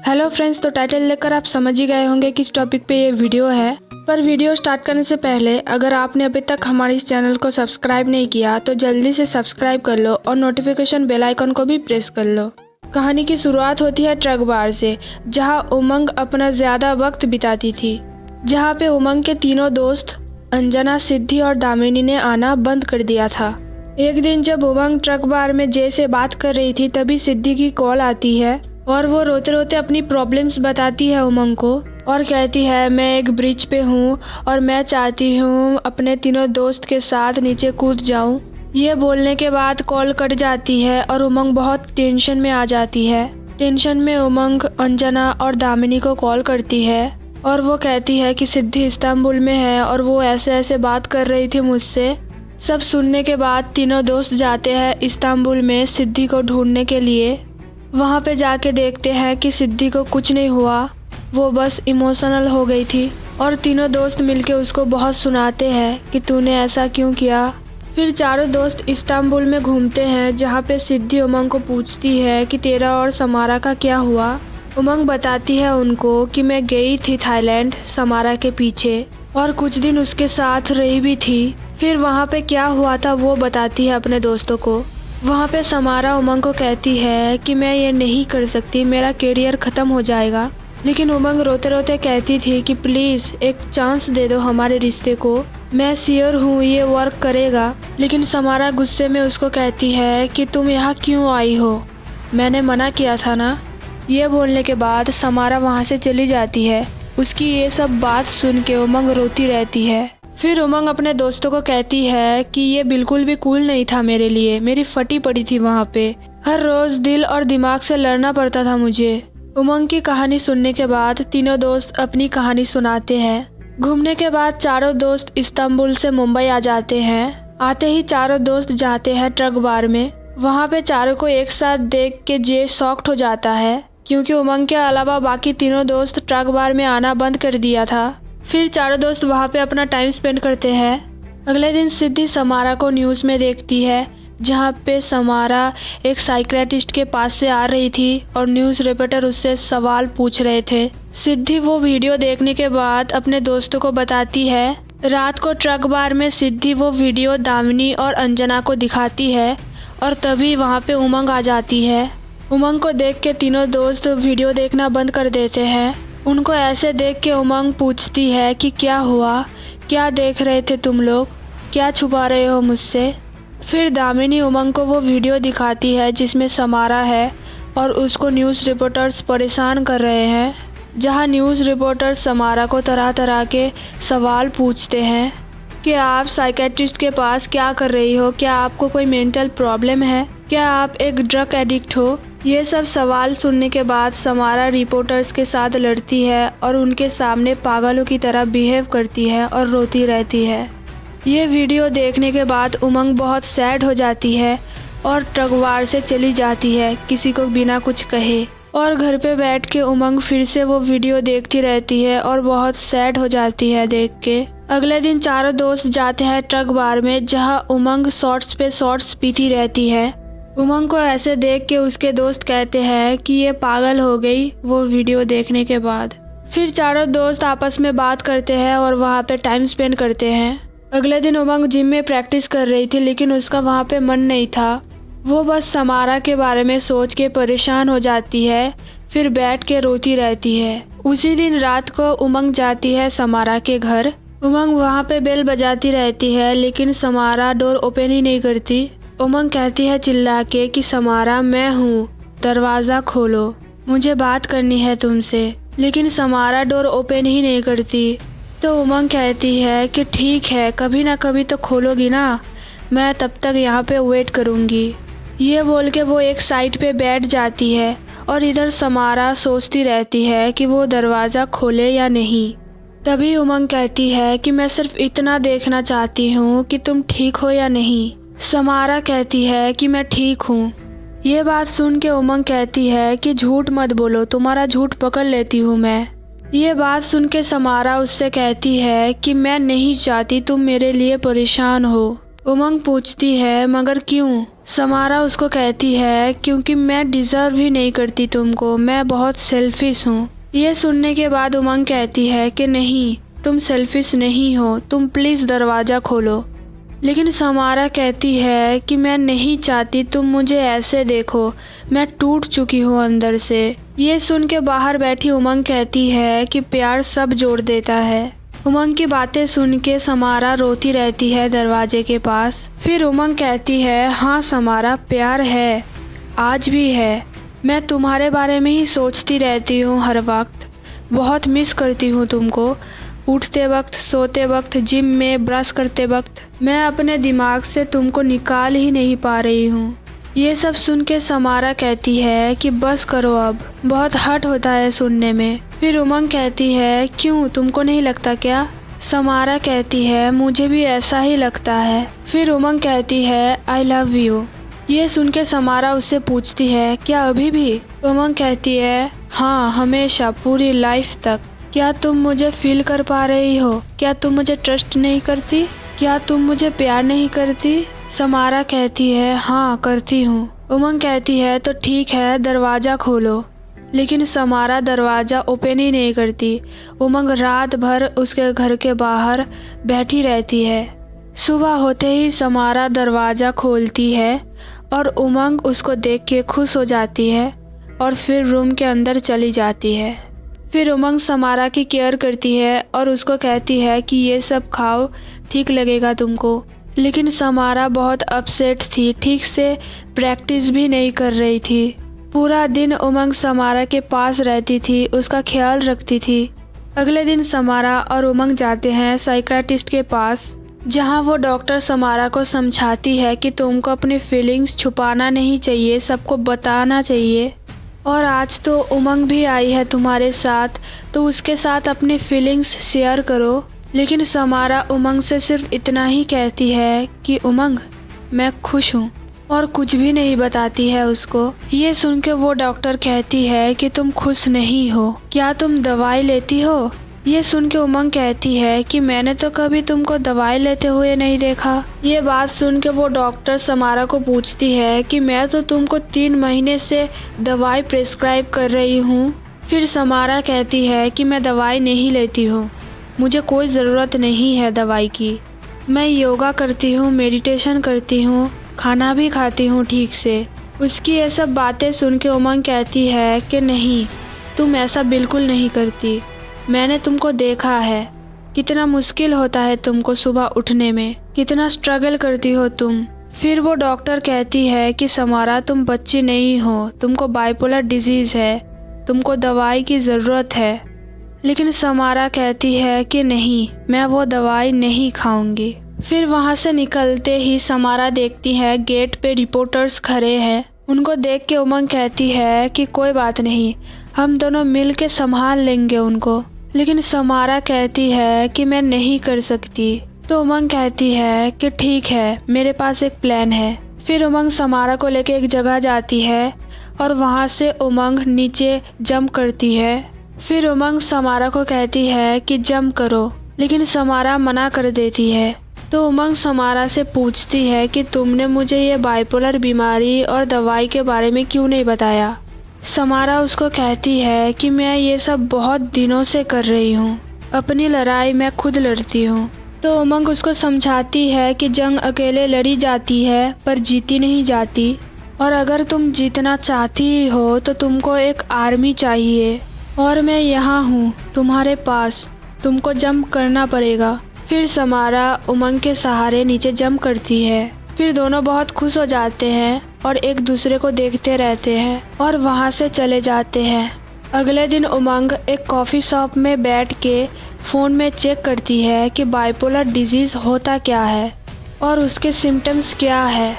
Hello friends, तो title लेकर आप समझ ही गए होंगे किस टॉपिक पे ये वीडियो है। पर वीडियो स्टार्ट करने से पहले अगर आपने अभी तक हमारे इस चैनल को सब्सक्राइब नहीं किया तो जल्दी से सब्सक्राइब कर लो और नोटिफिकेशन बेल आइकन को भी प्रेस कर लो। कहानी की शुरुआत होती है ट्रक बार से, जहाँ उमंग अपना ज्यादा वक्त बिताती थी। जहाँ पे उमंग के तीनों दोस्त अंजना, सिद्धि और दामिनी ने आना बंद कर दिया था। एक दिन जब उमंग ट्रक बार में जय से बात कर रही थी, तभी सिद्धि की कॉल आती है और वो रोते रोते अपनी प्रॉब्लम्स बताती है उमंग को और कहती है, मैं एक ब्रिज पे हूँ और मैं चाहती हूँ अपने तीनों दोस्त के साथ नीचे कूद जाऊँ। ये बोलने के बाद कॉल कट जाती है और उमंग बहुत टेंशन में आ जाती है। टेंशन में उमंग अंजना और दामिनी को कॉल करती है और वो कहती है कि सिद्धि इस्तांबुल में है और वो ऐसे ऐसे बात कर रही थी मुझसे। सब सुनने के बाद तीनों दोस्त जाते हैं इस्तांबुल में सिद्धि को ढूंढने के लिए। वहाँ पे जाके देखते हैं कि सिद्धि को कुछ नहीं हुआ, वो बस इमोशनल हो गई थी और तीनों दोस्त मिलके उसको बहुत सुनाते हैं कि तूने ऐसा क्यों किया। फिर चारों दोस्त इस्तांबुल में घूमते हैं, जहाँ पे सिद्धि उमंग को पूछती है कि तेरा और समारा का क्या हुआ। उमंग बताती है उनको कि मैं गई थी थाईलैंड समारा के पीछे और कुछ दिन उसके साथ रही भी थी। फिर वहाँ पे क्या हुआ था वो बताती है अपने दोस्तों को। वहाँ पे समारा उमंग को कहती है कि मैं ये नहीं कर सकती, मेरा करियर ख़त्म हो जाएगा। लेकिन उमंग रोते रोते कहती थी कि प्लीज़ एक चांस दे दो हमारे रिश्ते को, मैं श्योर हूँ ये वर्क करेगा। लेकिन समारा गुस्से में उसको कहती है कि तुम यहाँ क्यों आई हो, मैंने मना किया था ना। ये बोलने के बाद समारा वहाँ से चली जाती है। उसकी ये सब बात सुन के उमंग रोती रहती है। फिर उमंग अपने दोस्तों को कहती है कि ये बिल्कुल भी कूल नहीं था मेरे लिए, मेरी फटी पड़ी थी वहाँ पे, हर रोज दिल और दिमाग से लड़ना पड़ता था मुझे। उमंग की कहानी सुनने के बाद तीनों दोस्त अपनी कहानी सुनाते हैं। घूमने के बाद चारों दोस्त इस्तांबुल से मुंबई आ जाते हैं। आते ही चारों दोस्त जाते हैं ट्रक बार में। वहाँ पे चारों को एक साथ देख के जे शॉक्ड हो जाता है, क्योंकि उमंग के अलावा बाकी तीनों दोस्त ट्रक बार में आना बंद कर दिया था। फिर चारों दोस्त वहाँ पे अपना टाइम स्पेंड करते हैं। अगले दिन सिद्धि समारा को न्यूज़ में देखती है, जहाँ पे समारा एक साइकियाट्रिस्ट के पास से आ रही थी और न्यूज़ रिपोर्टर उससे सवाल पूछ रहे थे। सिद्धि वो वीडियो देखने के बाद अपने दोस्तों को बताती है। रात को ट्रक बार में सिद्धि वो वीडियो दामिनी और अंजना को दिखाती है और तभी वहाँ पे उमंग आ जाती है। उमंग को देख के तीनों दोस्त वीडियो देखना बंद कर देते हैं। उनको ऐसे देख के उमंग पूछती है कि क्या हुआ, क्या देख रहे थे तुम लोग, क्या छुपा रहे हो मुझसे। फिर दामिनी उमंग को वो वीडियो दिखाती है जिसमें समारा है और उसको न्यूज़ रिपोर्टर्स परेशान कर रहे हैं, जहां न्यूज़ रिपोर्टर्स समारा को तरह तरह के सवाल पूछते हैं कि आप साइकियाट्रिस्ट के पास क्या कर रही हो, क्या आपको कोई मेंटल प्रॉब्लम है, क्या आप एक ड्रग एडिक्ट हो। ये सब सवाल सुनने के बाद समारा रिपोर्टर्स के साथ लड़ती है और उनके सामने पागलों की तरह बिहेव करती है और रोती रहती है। ये वीडियो देखने के बाद उमंग बहुत सैड हो जाती है और ट्रकवार से चली जाती है किसी को बिना कुछ कहे। और घर पे बैठ के उमंग फिर से वो वीडियो देखती रहती है और बहुत सैड हो जाती है देख के। अगले दिन चारों दोस्त जाते हैं ट्रक बार में, जहाँ उमंग शॉर्ट्स पे शॉर्ट्स पीती रहती है। उमंग को ऐसे देख के उसके दोस्त कहते हैं कि ये पागल हो गई वो वीडियो देखने के बाद। फिर चारों दोस्त आपस में बात करते हैं और वहाँ पे टाइम स्पेंड करते हैं। अगले दिन उमंग जिम में प्रैक्टिस कर रही थी, लेकिन उसका वहाँ पे मन नहीं था। वो बस समारा के बारे में सोच के परेशान हो जाती है, फिर बैठ के रोती रहती है। उसी दिन रात को उमंग जाती है समारा के घर। उमंग वहाँ पे बेल बजाती रहती है, लेकिन समारा डोर ओपन ही नहीं करती। उमंग कहती है चिल्ला के कि समारा, मैं हूँ, दरवाज़ा खोलो, मुझे बात करनी है तुमसे। लेकिन समारा डोर ओपन ही नहीं करती। तो उमंग कहती है कि ठीक है, कभी ना कभी तो खोलोगी ना, मैं तब तक यहाँ पे वेट करूँगी। ये बोल के वो एक साइड पे बैठ जाती है और इधर समारा सोचती रहती है कि वो दरवाज़ा खोले या नहीं। तभी उमंग कहती है कि मैं सिर्फ इतना देखना चाहती हूँ कि तुम ठीक हो या नहीं। समारा कहती है कि मैं ठीक हूँ। ये बात सुन के उमंग कहती है कि झूठ मत बोलो, तुम्हारा झूठ पकड़ लेती हूँ मैं। ये बात सुन के समारा उससे कहती है कि मैं नहीं चाहती तुम मेरे लिए परेशान हो। उमंग पूछती है मगर क्यों? समारा उसको कहती है क्योंकि मैं डिजर्व ही नहीं करती तुमको, मैं बहुत सेल्फिश हूँ। ये सुनने के बाद उमंग कहती है कि नहीं, तुम सेल्फिश नहीं हो, तुम प्लीज दरवाजा खोलो। लेकिन समारा कहती है कि मैं नहीं चाहती तुम मुझे ऐसे देखो, मैं टूट चुकी हूँ अंदर से। ये सुन के बाहर बैठी उमंग कहती है कि प्यार सब जोड़ देता है। उमंग की बातें सुन के समारा रोती रहती है दरवाजे के पास। फिर उमंग कहती है हाँ समारा, प्यार है, आज भी है। मैं तुम्हारे बारे में ही सोचती रहती हूँ हर वक्त, बहुत मिस करती हूँ तुमको। उठते वक्त, सोते वक्त, जिम में, ब्रश करते वक्त मैं अपने दिमाग से तुमको निकाल ही नहीं पा रही हूँ। ये सब सुन के समारा कहती है कि बस करो अब, बहुत हर्ट होता है सुनने में। फिर उमंग कहती है क्यों, तुमको नहीं लगता क्या? समारा कहती है मुझे भी ऐसा ही लगता है। फिर उमंग कहती है आई लव यू। ये सुन के समारा उससे पूछती है क्या अभी भी? उमंग कहती है हाँ, हमेशा, पूरी लाइफ तक। क्या तुम मुझे फील कर पा रही हो? क्या तुम मुझे ट्रस्ट नहीं करती? क्या तुम मुझे प्यार नहीं करती? समारा कहती है हाँ करती हूँ। उमंग कहती है तो ठीक है, दरवाज़ा खोलो। लेकिन समारा दरवाज़ा ओपन ही नहीं करती। उमंग रात भर उसके घर के बाहर बैठी रहती है। सुबह होते ही समारा दरवाज़ा खोलती है और उमंग उसको देख के खुश हो जाती है और फिर रूम के अंदर चली जाती है। फिर उमंग समारा की केयर करती है और उसको कहती है कि ये सब खाओ, ठीक लगेगा तुमको। लेकिन समारा बहुत अपसेट थी, ठीक से प्रैक्टिस भी नहीं कर रही थी। पूरा दिन उमंग समारा के पास रहती थी, उसका ख्याल रखती थी। अगले दिन समारा और उमंग जाते हैं साइकियाट्रिस्ट के पास, जहां वो डॉक्टर समारा को समझाती है कि तुमको अपनी फीलिंग्स छुपाना नहीं चाहिए, सबको बताना चाहिए। और आज तो उमंग भी आई है तुम्हारे साथ, तो उसके साथ अपनी फीलिंग्स शेयर करो। लेकिन समारा उमंग से सिर्फ इतना ही कहती है कि उमंग, मैं खुश हूँ, और कुछ भी नहीं बताती है उसको। ये सुन के वो डॉक्टर कहती है कि तुम खुश नहीं हो, क्या तुम दवाई लेती हो? ये सुन के उमंग कहती है कि मैंने तो कभी तुमको दवाई लेते हुए नहीं देखा। ये बात सुन के वो डॉक्टर समारा को पूछती है कि मैं तो तुमको 3 महीने से दवाई प्रिस्क्राइब कर रही हूँ। फिर समारा कहती है कि मैं दवाई नहीं लेती हूँ, मुझे कोई ज़रूरत नहीं है दवाई की। मैं योगा करती हूँ, मेडिटेशन करती हूँ, खाना भी खाती हूँ ठीक से। उसकी ये सब बातें सुन के उमंग कहती है कि नहीं, तुम ऐसा बिल्कुल नहीं करती। मैंने तुमको देखा है, कितना मुश्किल होता है तुमको सुबह उठने में, कितना स्ट्रगल करती हो तुम। फिर वो डॉक्टर कहती है कि समारा, तुम बच्ची नहीं हो, तुमको बाइपोलर डिजीज़ है, तुमको दवाई की ज़रूरत है। लेकिन समारा कहती है कि नहीं, मैं वो दवाई नहीं खाऊंगी। फिर वहाँ से निकलते ही समारा देखती है गेट पे रिपोर्टर्स खड़े हैं। उनको देख के उमंग कहती है कि कोई बात नहीं, हम दोनों मिल के संभाल लेंगे उनको। लेकिन समारा कहती है कि मैं नहीं कर सकती। तो उमंग कहती है कि ठीक है, मेरे पास एक प्लान है। फिर उमंग समारा को लेके एक जगह जाती है और वहाँ से उमंग नीचे जंप करती है। फिर उमंग समारा को कहती है कि जंप करो, लेकिन समारा मना कर देती है। तो उमंग समारा से पूछती है कि तुमने मुझे ये बाइपोलर बीमारी और दवाई के बारे में क्यों नहीं बताया। समारा उसको कहती है कि मैं ये सब बहुत दिनों से कर रही हूँ, अपनी लड़ाई मैं खुद लड़ती हूँ। तो उमंग उसको समझाती है कि जंग अकेले लड़ी जाती है पर जीती नहीं जाती, और अगर तुम जीतना चाहती हो तो तुमको एक आर्मी चाहिए, और मैं यहाँ हूँ तुम्हारे पास, तुमको जंप करना पड़ेगा। फिर समारा उमंग के सहारे नीचे जंप करती है। फिर दोनों बहुत खुश हो जाते हैं और एक दूसरे को देखते रहते हैं और वहाँ से चले जाते हैं। अगले दिन उमंग एक कॉफ़ी शॉप में बैठ के फ़ोन में चेक करती है कि बाइपोलर डिजीज़ होता क्या है और उसके सिम्टम्स क्या है।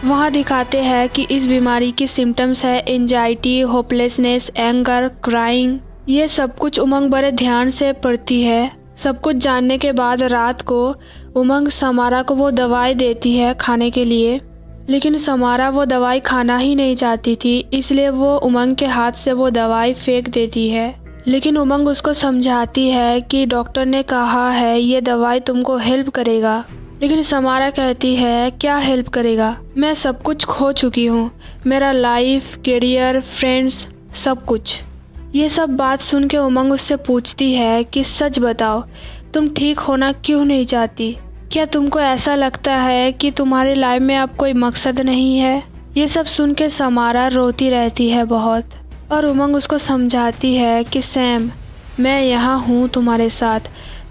वहाँ दिखाते हैं कि इस बीमारी की सिम्टम्स है एंजाइटी, होपलेसनेस, एंगर, क्राइंग। ये सब कुछ उमंग बड़े ध्यान से पढ़ती है। सब कुछ जानने के बाद रात को उमंग समारा को वो दवाई देती है खाने के लिए, लेकिन समारा वो दवाई खाना ही नहीं चाहती थी, इसलिए वो उमंग के हाथ से वो दवाई फेंक देती है। लेकिन उमंग उसको समझाती है कि डॉक्टर ने कहा है ये दवाई तुमको हेल्प करेगा, लेकिन समारा कहती है क्या हेल्प करेगा, मैं सब कुछ खो चुकी हूँ, मेरा लाइफ, करियर, फ्रेंड्स, सब कुछ। ये सब बात सुन के उमंग उससे पूछती है कि सच बताओ, तुम ठीक होना क्यों नहीं चाहती? क्या तुमको ऐसा लगता है कि तुम्हारी लाइफ में अब कोई मकसद नहीं है? ये सब सुन के समारा रोती रहती है बहुत, और उमंग उसको समझाती है कि सैम, मैं यहाँ हूँ तुम्हारे साथ,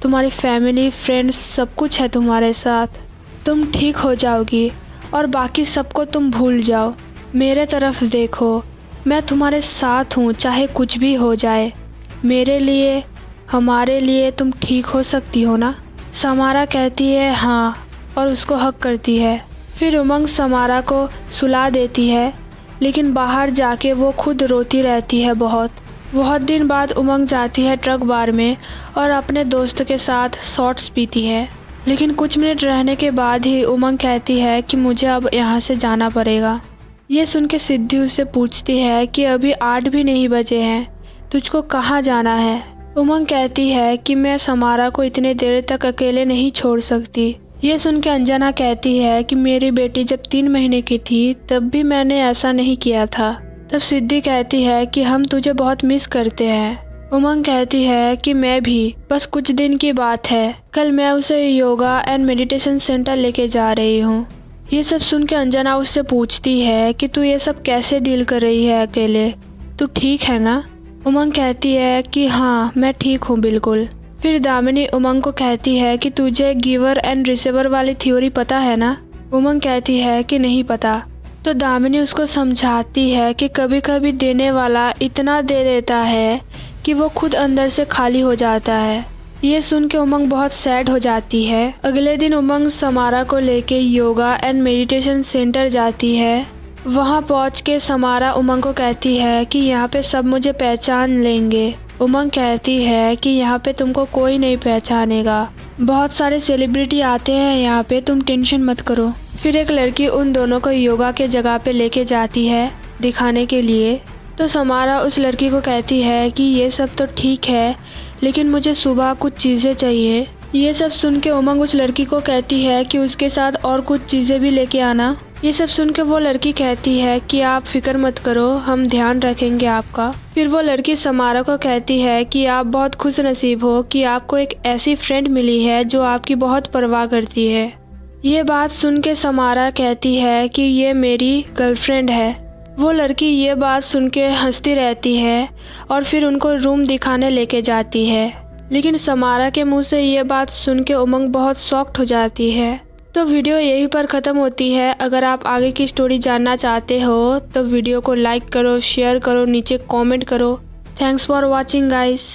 तुम्हारी फैमिली, फ्रेंड्स, सब कुछ है तुम्हारे साथ। तुम ठीक हो जाओगी और बाकी सबको तुम भूल जाओ। मेरे तरफ देखो, मैं तुम्हारे साथ हूँ चाहे कुछ भी हो जाए। मेरे लिए, हमारे लिए तुम ठीक हो सकती हो ना? समारा कहती है हाँ, और उसको हक करती है। फिर उमंग समारा को सुला देती है, लेकिन बाहर जाके वो खुद रोती रहती है बहुत दिन बाद उमंग जाती है ट्रक बार में और अपने दोस्त के साथ शॉट्स पीती है। लेकिन कुछ मिनट रहने के बाद ही उमंग कहती है कि मुझे अब यहाँ से जाना पड़ेगा। ये सुन के सिद्धि उससे पूछती है कि अभी 8 भी नहीं बजे हैं, तुझको कहाँ जाना है? उमंग कहती है कि मैं समारा को इतने देर तक अकेले नहीं छोड़ सकती। ये सुन के अंजना कहती है कि मेरी बेटी जब 3 महीने की थी तब भी मैंने ऐसा नहीं किया था। तब सिद्धि कहती है कि हम तुझे बहुत मिस करते हैं। उमंग कहती है कि मैं भी, बस कुछ दिन की बात है, कल मैं उसे योगा एंड मेडिटेशन सेंटर लेके जा रही हूँ। ये सब सुन के अंजना उससे पूछती है कि तू ये सब कैसे डील कर रही है अकेले, तू ठीक है ना? उमंग कहती है कि हाँ, मैं ठीक हूँ बिल्कुल। फिर दामिनी उमंग को कहती है कि तुझे गिवर एंड रिसीवर वाली थ्योरी पता है ना? उमंग कहती है कि नहीं पता। तो दामिनी उसको समझाती है कि कभी कभी देने वाला इतना दे देता है कि वो खुद अंदर से खाली हो जाता है। ये सुन के उमंग बहुत सैड हो जाती है। अगले दिन उमंग समारा को लेके योगा एंड मेडिटेशन सेंटर जाती है। वहाँ पहुँच के समारा उमंग को कहती है कि यहाँ पे सब मुझे पहचान लेंगे। उमंग कहती है कि यहाँ पे तुमको कोई नहीं पहचानेगा, बहुत सारे सेलिब्रिटी आते हैं यहाँ पे, तुम टेंशन मत करो। फिर एक लड़की उन दोनों को योगा के जगह पे लेके जाती है दिखाने के लिए। तो समारा उस लड़की को कहती है कि ये सब तो ठीक है, लेकिन मुझे सुबह कुछ चीज़ें चाहिए। ये सब सुन के उमंग उस लड़की को कहती है कि उसके साथ और कुछ चीज़ें भी लेके आना। ये सब सुन के वो लड़की कहती है कि आप फिक्र मत करो, हम ध्यान रखेंगे आपका। फिर वो लड़की समारा को कहती है कि आप बहुत खुश नसीब हो कि आपको एक ऐसी फ्रेंड मिली है जो आपकी बहुत परवाह करती है। ये बात सुन के समारा कहती है कि ये मेरी गर्लफ्रेंड है। वो लड़की ये बात सुन के हंसती रहती है और फिर उनको रूम दिखाने लेके जाती है। लेकिन समारा के मुंह से ये बात सुन के उमंग बहुत शॉक्ड हो जाती है। तो वीडियो यहीं पर ख़त्म होती है। अगर आप आगे की स्टोरी जानना चाहते हो तो वीडियो को लाइक करो, शेयर करो, नीचे कमेंट करो। Thanks for watching guys.